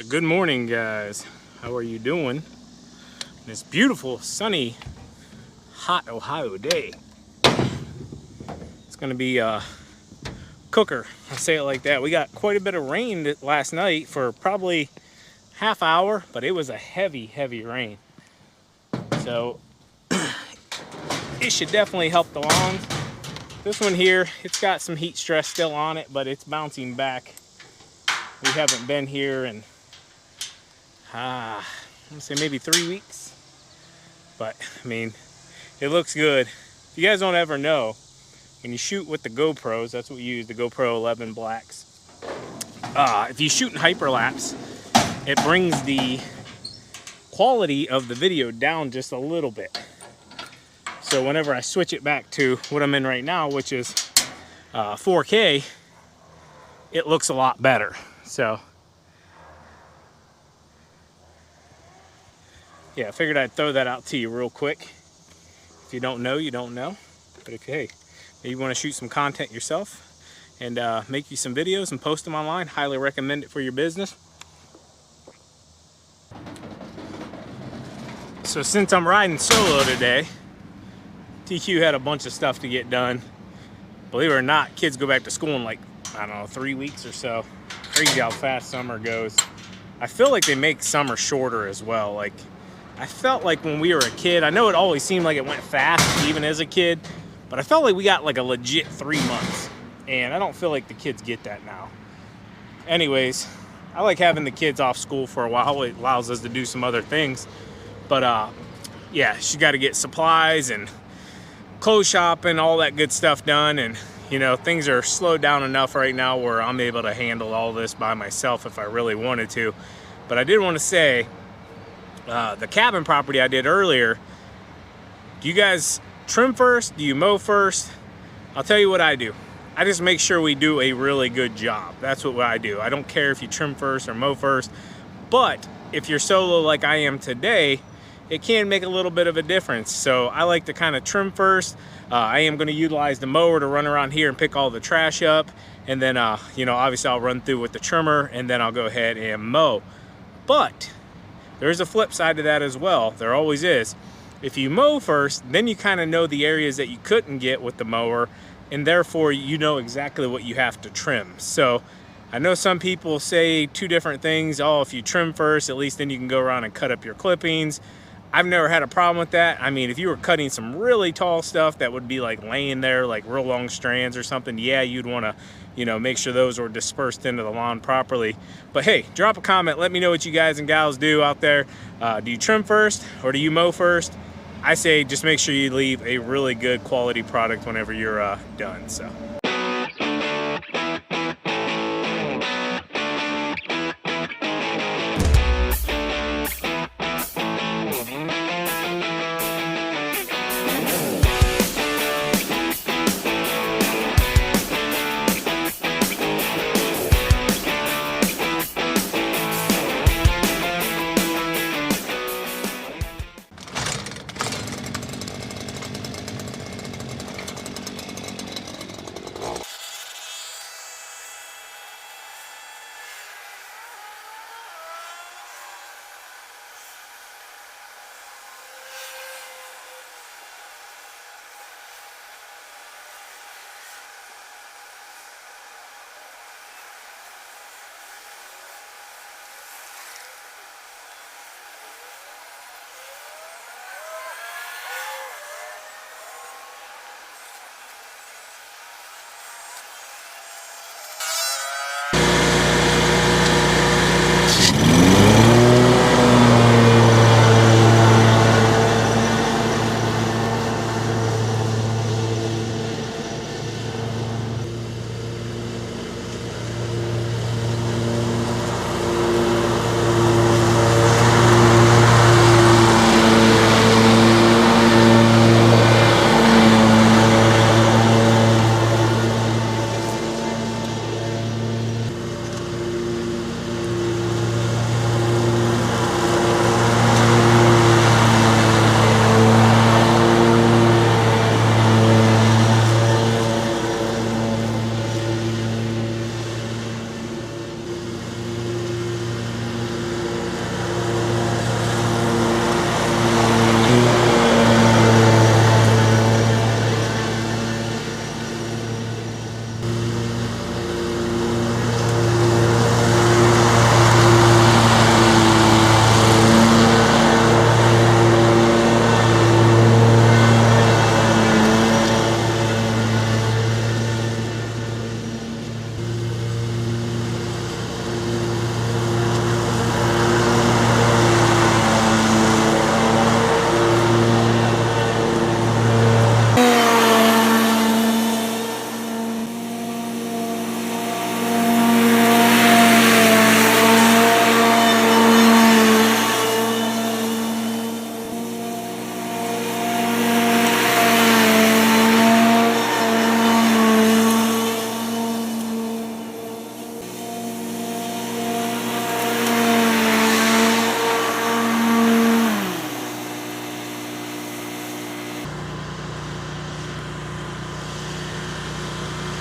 So good morning, guys. How are you doing? This beautiful, sunny, hot Ohio day. It's gonna be a cooker. I'll say it like that. We got quite a bit of rain last night for probably half hour, but it was a heavy rain. So it should definitely help the lawns. This one here, it's got some heat stress still on it, but it's bouncing back. We haven't been here in I'm gonna say maybe 3 weeks, but I mean, it looks good. If you guys don't ever know, when you shoot with the GoPros, that's what we use, the GoPro 11 Blacks. If you shoot in hyperlapse, it brings the quality of the video down just a little bit. So whenever I switch it back to what I'm in right now, which is 4K, it looks a lot better. So yeah, I figured I'd throw that out to you real quick. If you don't know, you don't know. But if, hey, maybe you want to shoot some content yourself and make you some videos and post them online, highly recommend it for your business. So since I'm riding solo today, TQ had a bunch of stuff to get done. Believe it or not, kids go back to school in like, I don't know, 3 weeks or so. Crazy how fast summer goes. I feel like they make summer shorter as well. Like, I felt like when we were a kid, I know it always seemed like it went fast, even as a kid, but I felt like we got like a legit 3 months, and I don't feel like the kids get that now. Anyways, I like having the kids off school for a while. It allows us to do some other things, but yeah, she got to get supplies and clothes shopping, all that good stuff done, and you know, things are slowed down enough right now where I'm able to handle all this by myself if I really wanted to. But I did want to say, the cabin property I did earlier, do you guys trim first? Do you mow first? I'll tell you what I do. I just make sure we do a really good job. That's what I do. I don't care if you trim first or mow first, but if you're solo like I am today, it can make a little bit of a difference. So I like to kind of trim first. I am going to utilize the mower to run around here and pick all the trash up, and then you know, obviously I'll run through with the trimmer, and then I'll go ahead and mow. But there's a flip side to that as well. There always is. If you mow first, then you kind of know the areas that you couldn't get with the mower, and therefore you know exactly what you have to trim. So I know some people say two different things. Oh, if you trim first, at least then you can go around and cut up your clippings. I've never had a problem with that. I mean, if you were cutting some really tall stuff that would be like laying there, like real long strands or something, yeah, you'd want to, you know, make sure those were dispersed into the lawn properly. But hey, drop a comment. Let me know what you guys and gals do out there. Do you trim first or do you mow first? I say just make sure you leave a really good quality product whenever you're done. So.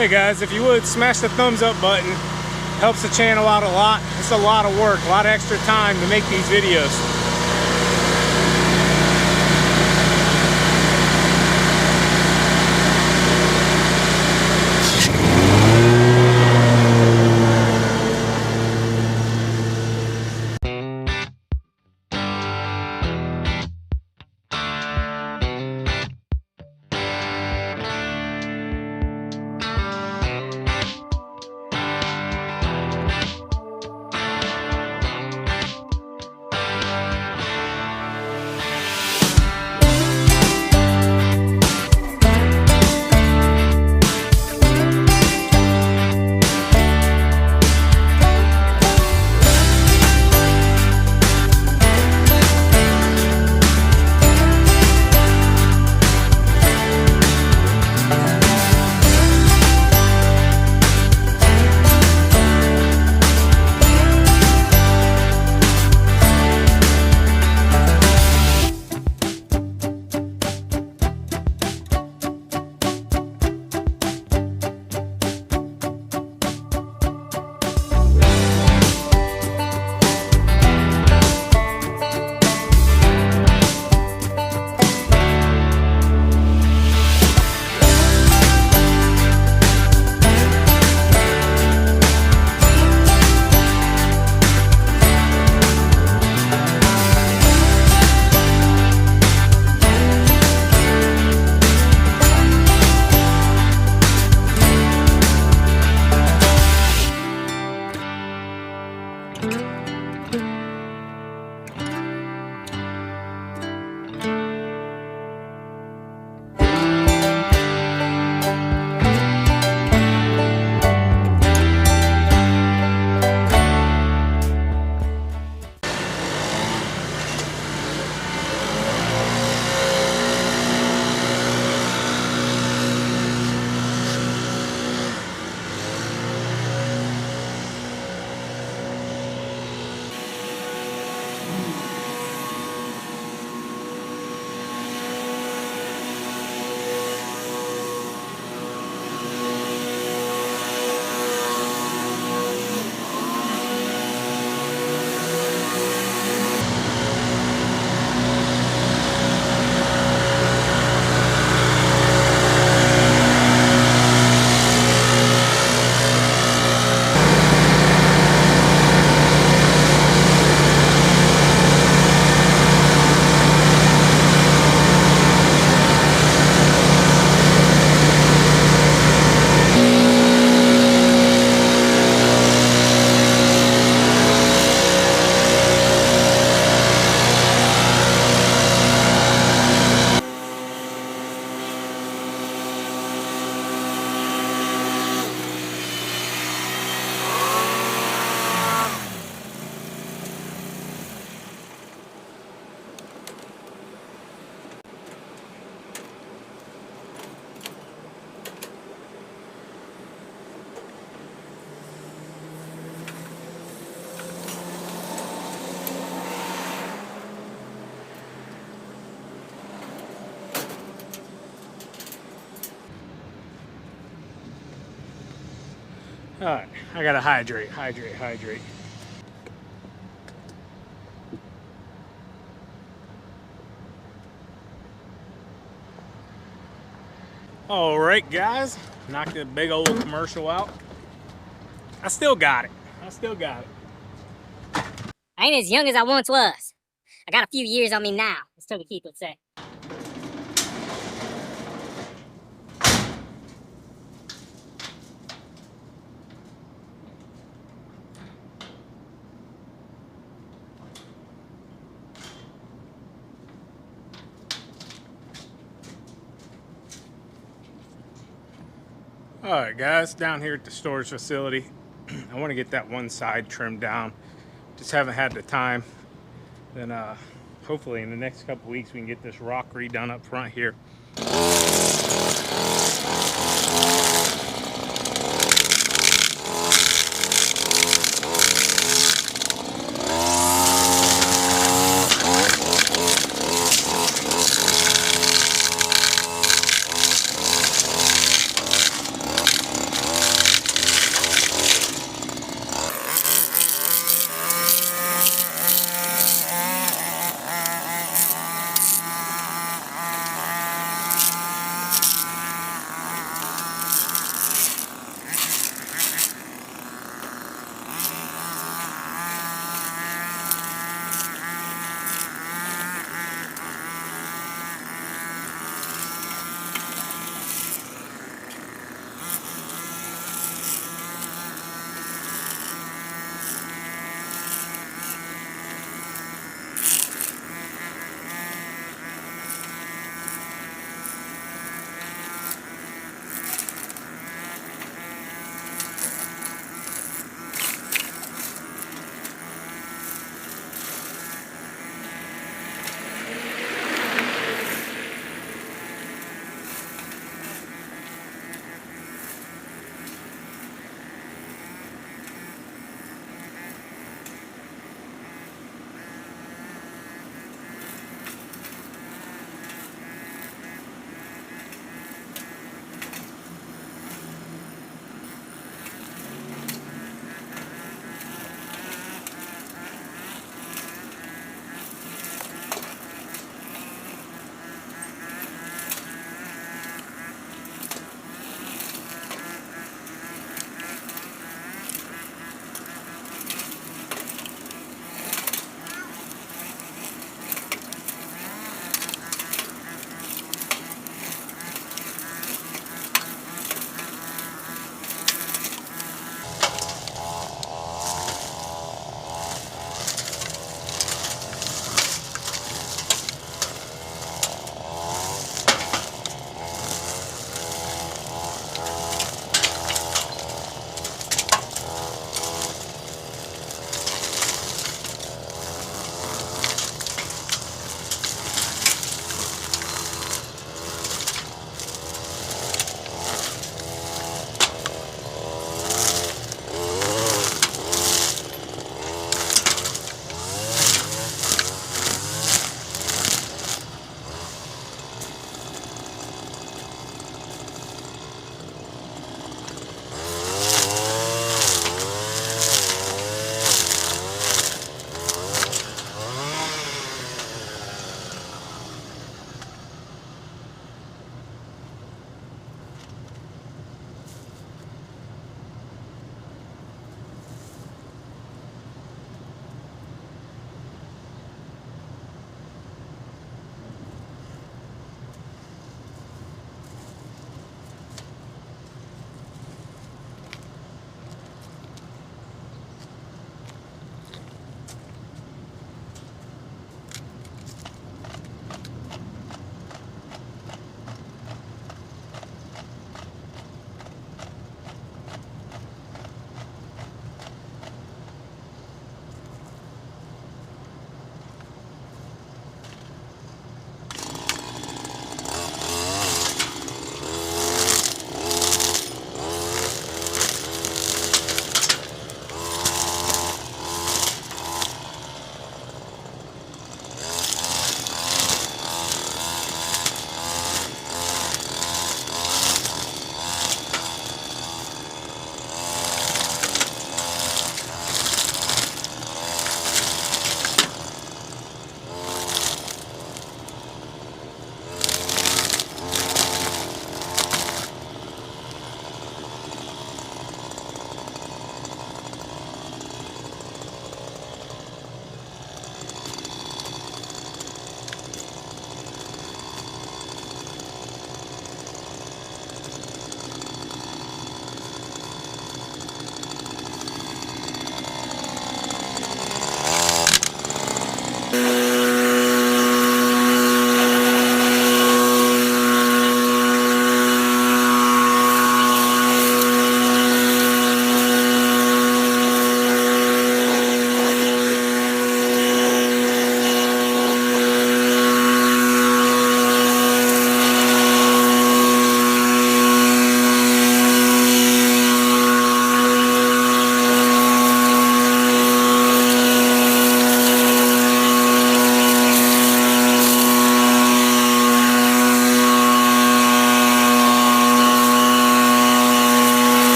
Hey guys, if you would smash the thumbs up button, helps the channel out a lot. It's a lot of work, a lot of extra time to make these videos. All right, I gotta hydrate. All right, guys, knocked a big old commercial out. I still got it. I ain't as young as I once was. I got a few years on me now, as Toby Keith would say. All right, guys, down here at the storage facility, I want to get that one side trimmed down. Just haven't had the time. Then hopefully in the next couple weeks we can get this rock redone up front here.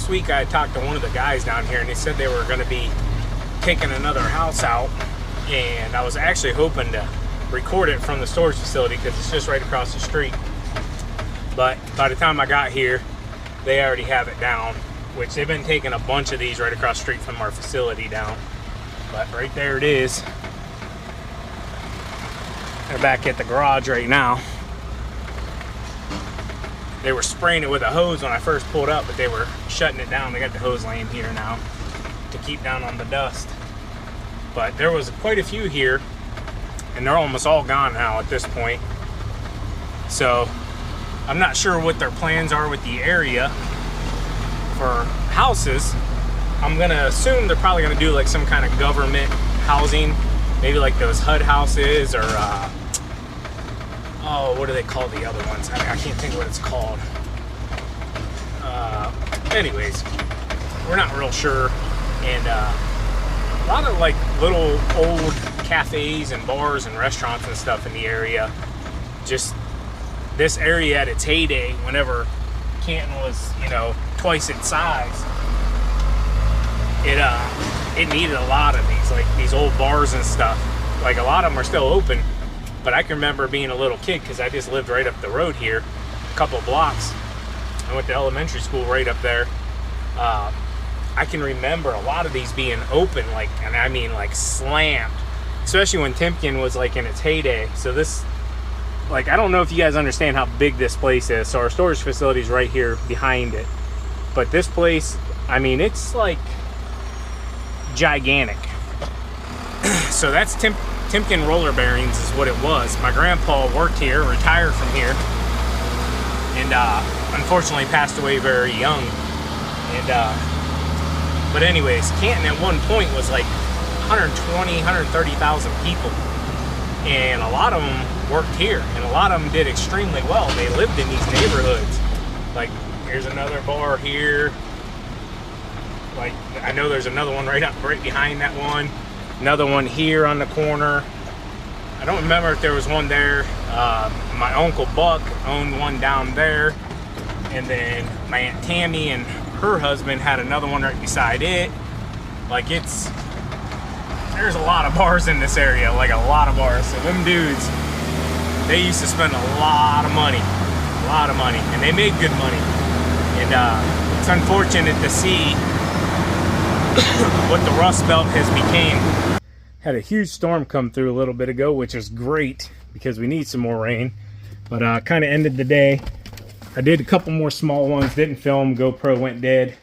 last week I talked to one of the guys down here, and they said they were going to be taking another house out, and I was actually hoping to record it from the storage facility because it's just right across the street. But by the time I got here, they already have it down, which they've been taking a bunch of these right across the street from our facility down. But right there it is. They're back at the garage right now. They were spraying it with a hose when I first pulled up, but they were shutting it down. They got the hose laying here now to keep down on the dust. But there was quite a few here, and they're almost all gone now at this point. So I'm not sure what their plans are with the area for houses. I'm gonna assume they're probably gonna do like some kind of government housing, maybe like those HUD houses, or oh, what do they call the other ones? I can't think of what it's called. Anyways, we're not real sure. And a lot of like little old cafes and bars and restaurants and stuff in the area. Just this area at its heyday, whenever Canton was, you know, twice its size, it needed a lot of these, like these old bars and stuff. Like a lot of them are still open, but I can remember being a little kid because I just lived right up the road here, a couple of blocks. I went to elementary school right up there. I can remember a lot of these being open, like, and I mean like slammed, especially when Timken was like in its heyday. So this, like, I don't know if you guys understand how big this place is. So our storage facility is right here behind it, but this place, I mean, it's like gigantic. So that's Timken roller bearings is what it was. My grandpa worked here, retired from here, and unfortunately passed away very young. And but anyways, Canton at one point was like 120, 130,000 people, and a lot of them worked here, and a lot of them did extremely well. They lived in these neighborhoods. Like, here's another bar here. Like, I know there's another one right behind that one. Another one here on the corner. I don't remember if there was one there. My Uncle Buck owned one down there. And then my Aunt Tammy and her husband had another one right beside it. Like, there's a lot of bars in this area, like a lot of bars. So them dudes, they used to spend a lot of money, and they made good money. And it's unfortunate to see what the Rust Belt has became. Had a huge storm come through a little bit ago, which is great because we need some more rain. But kind of ended the day. I did a couple more small ones, didn't film, GoPro went dead.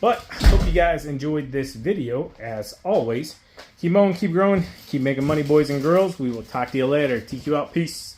But hope you guys enjoyed this video. As always, keep mowing, keep growing, keep making money, boys and girls. We will talk to you later. TQ out. Peace.